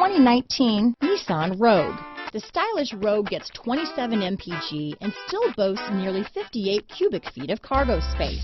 2019 Nissan Rogue. The stylish Rogue gets 27 mpg and still boasts nearly 58 cubic feet of cargo space.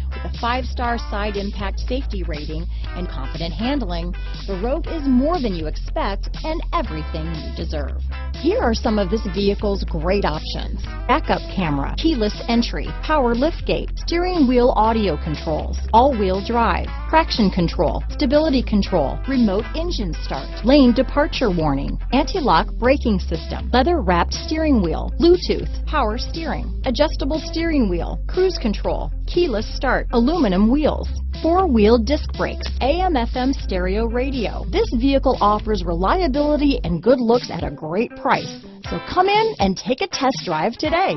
With a 5-star side impact safety rating and confident handling, the Rogue is more than you expect and everything you deserve. Here are some of this vehicle's great options: backup camera, keyless entry, power liftgate, steering wheel audio controls, all-wheel drive, traction control, stability control, remote engine start, lane departure warning, anti-lock braking system, leather-wrapped steering wheel, Bluetooth, power steering, adjustable steering wheel, cruise control, keyless start, aluminum wheels, 4-wheel disc brakes, AM/FM stereo radio. This vehicle offers reliability and good looks at a great price. So come in and take a test drive today.